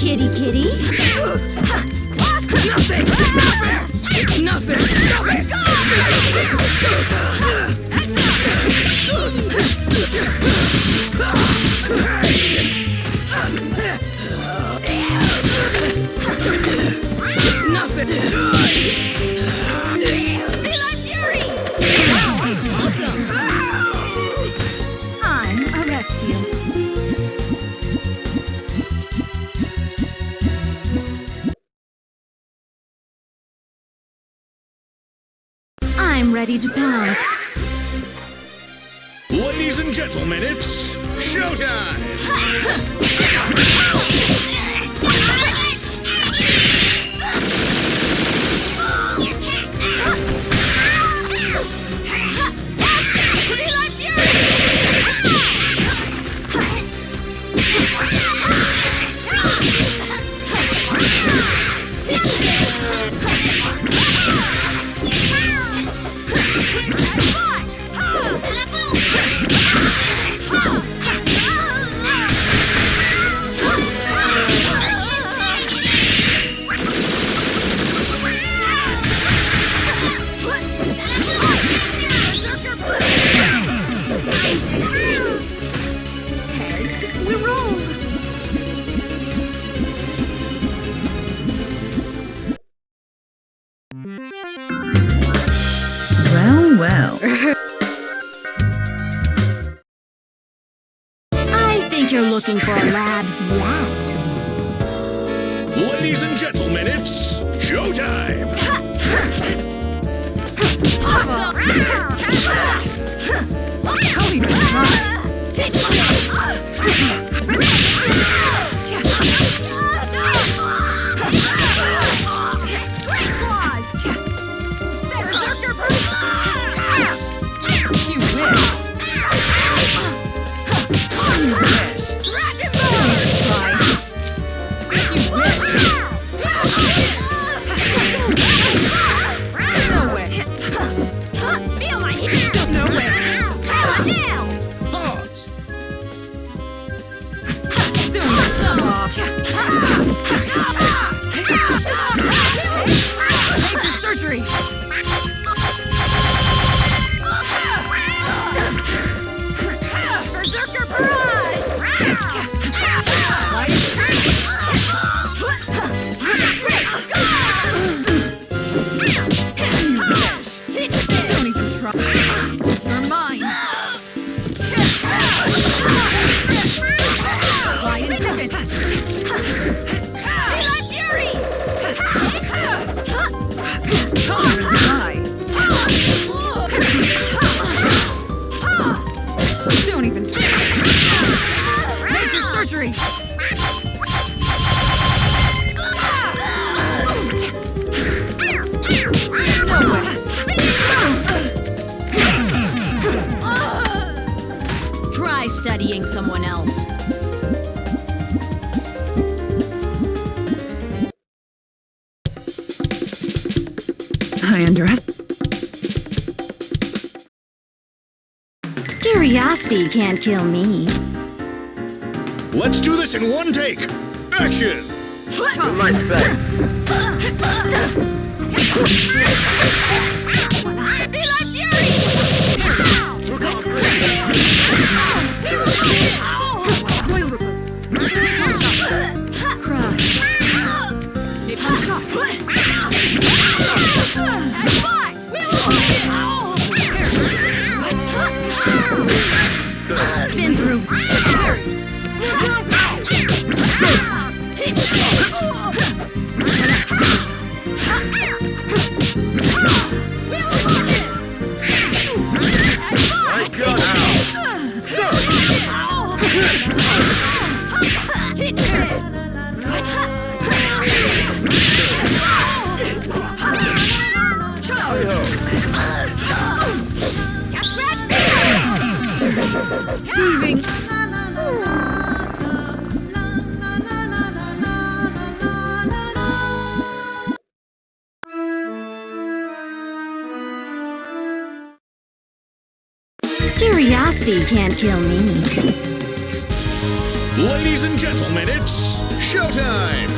Kitty, kitty. Nothing! Stop it! It's nothing! Stop it! It's nothing! Daylight Fury! Wow, awesome! I'm a rescue. I'm ready to pounce. Ladies and gentlemen, it's showtime! Well. I think you're looking for a lab rat. Ladies and gentlemen, it's showtime! Don't even try. Try studying someone else. I underestimate. Curiosity can't kill me. Let's do this in one take! Action! To my Been through. Thieving. Curiosity can't kill me. Ladies and gentlemen, it's Showtime!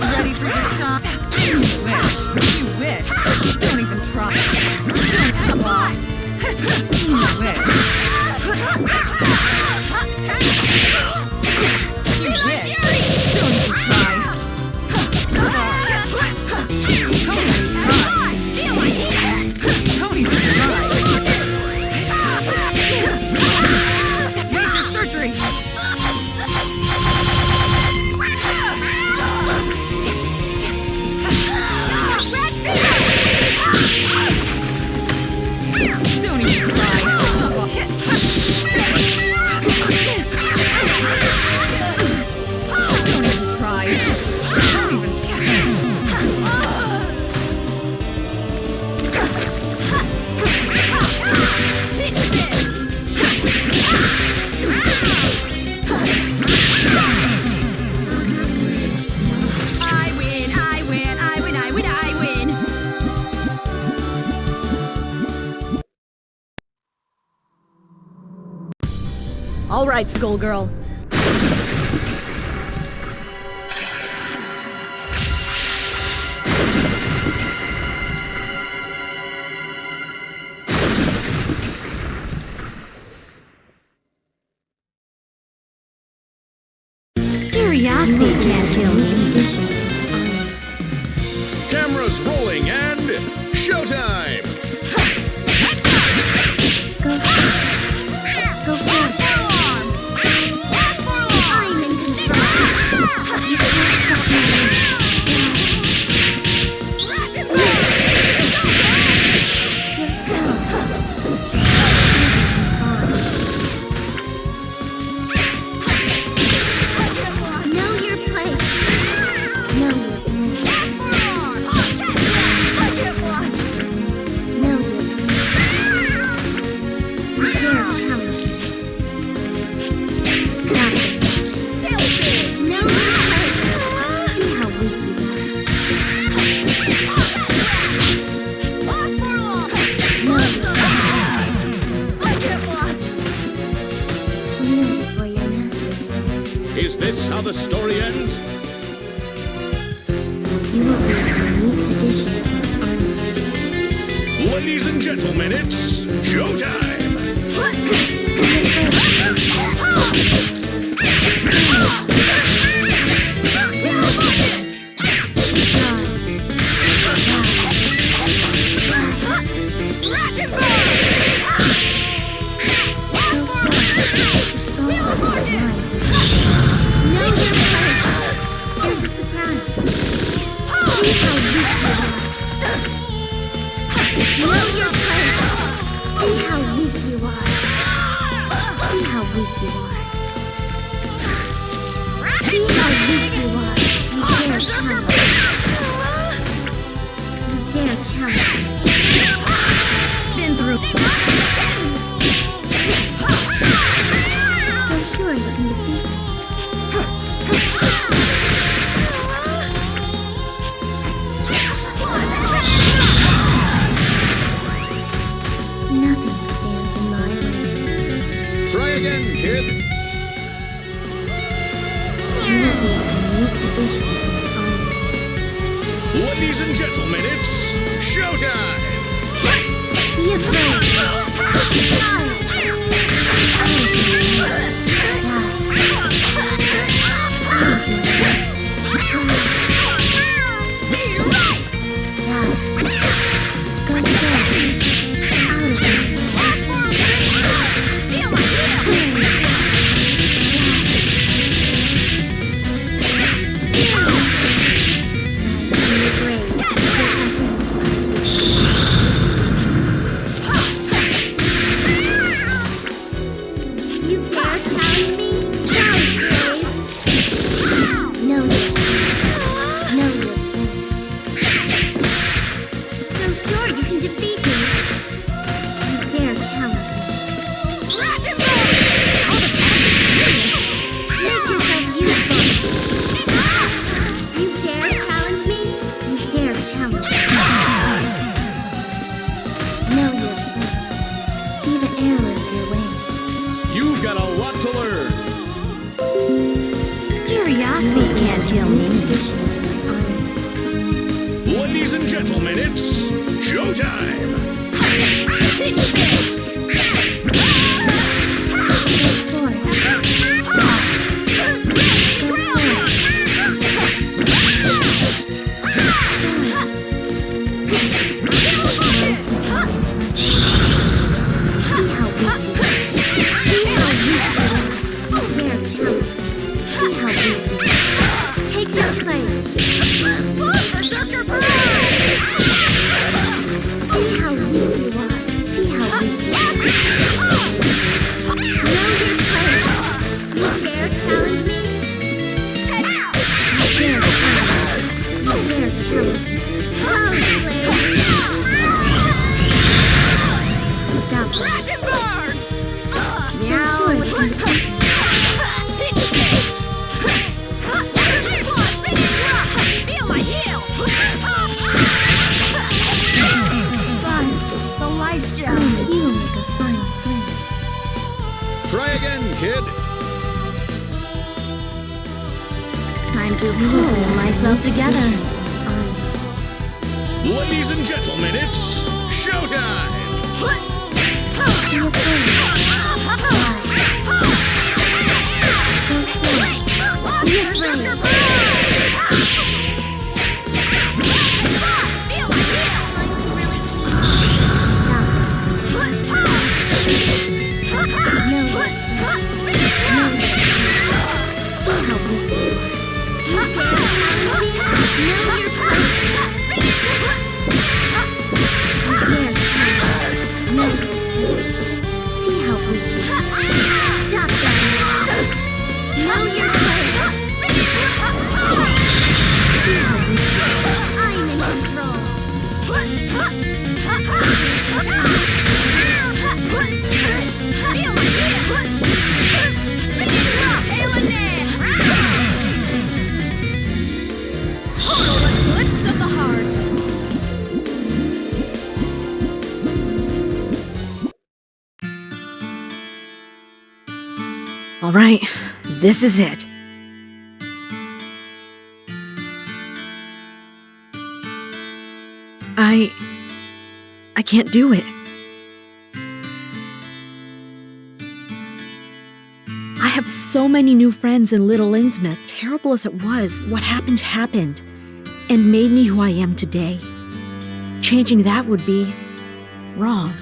Ready for the shot? You wish. You wish. Don't even try. Don't lost. You wish. You wish. Don't even try. Don't even try. Major surgery. Don't even try. Don't even try. Don't even I win, I win, I win, I win, I win. All right, Skullgirl. Curiosity can't kill me. Cameras rolling and showtime! Go fast. I'm in control. You can't stop me. Know your place. Know your place. Know your place. You dare challenge me. Stop it. Know your place. See how weak you are. Know Kneel before your master. Is this how the story ends? You will be a unique addition to my army. Ladies and gentlemen, it's showtime! There's a surprise. See how weak you are. Know your place. See how weak you are. See how weak you are. See how weak you are. You dare challenge me. Been through. So sure you can defeat me. Nothing stands in my way. Try again, kid! You will be a unique addition to my army. Ladies and gentlemen, it's showtime! Be afraid. Brave. challenge me. Know your place. See the error of your ways. You've got a lot to learn. Curiosity can't kill me. Addition to my army. Ladies and gentlemen, it's showtime. Try again, kid. Time to pull myself together. Ladies and gentlemen, it's showtime. All right, this is it. I can't do it. I have so many new friends in Little Innsmouth. Terrible as it was, what happened happened and made me who I am today. Changing that would be wrong.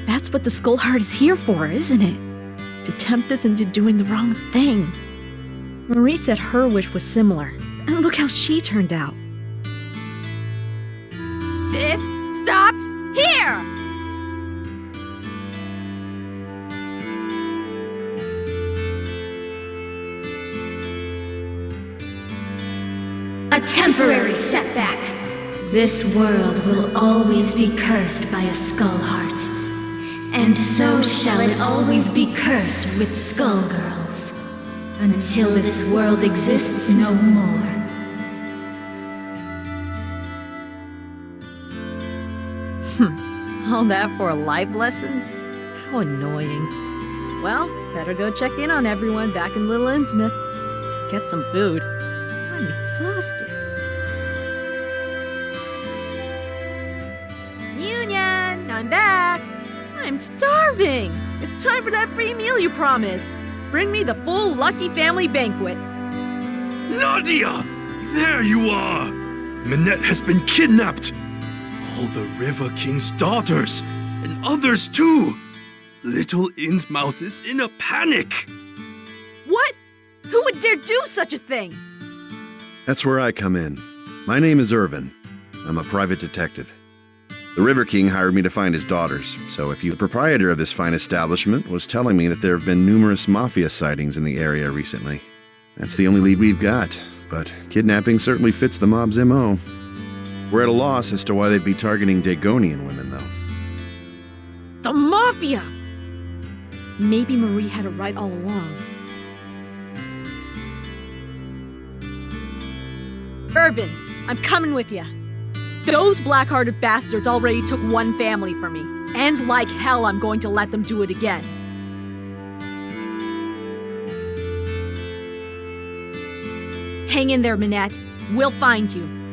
That's what the Skullheart is here for, isn't it? To tempt us into doing the wrong thing. Marie said her wish was similar, and look how she turned out. This stops here! A temporary setback. This world will always be cursed by a Skullheart. And so shall it always be cursed with Skullgirls. Until this world exists no more. All that for a life lesson? How annoying. Well, better go check in on everyone back in Little Innsmouth. Get some food. I'm exhausted. Union, I'm back. I'm starving. It's time for that free meal you promised. Bring me the full Lucky Family banquet. Nadia! There you are! Minette has been kidnapped! All the River King's daughters, and others too! Little Innsmouth is in a panic! What? Who would dare do such a thing? That's where I come in. My name is Irvin. I'm a private detective. The River King hired me to find his daughters, so if you, the proprietor of this fine establishment, was telling me that there have been numerous mafia sightings in the area recently. That's the only lead we've got, but kidnapping certainly fits the mob's MO. We're at a loss as to why they'd be targeting Dagonian women, though. The Mafia! Maybe Marie had it right all along. Urban, I'm coming with you. Those black-hearted bastards already took one family from me. And like hell, I'm going to let them do it again. Hang in there, Minette. We'll find you.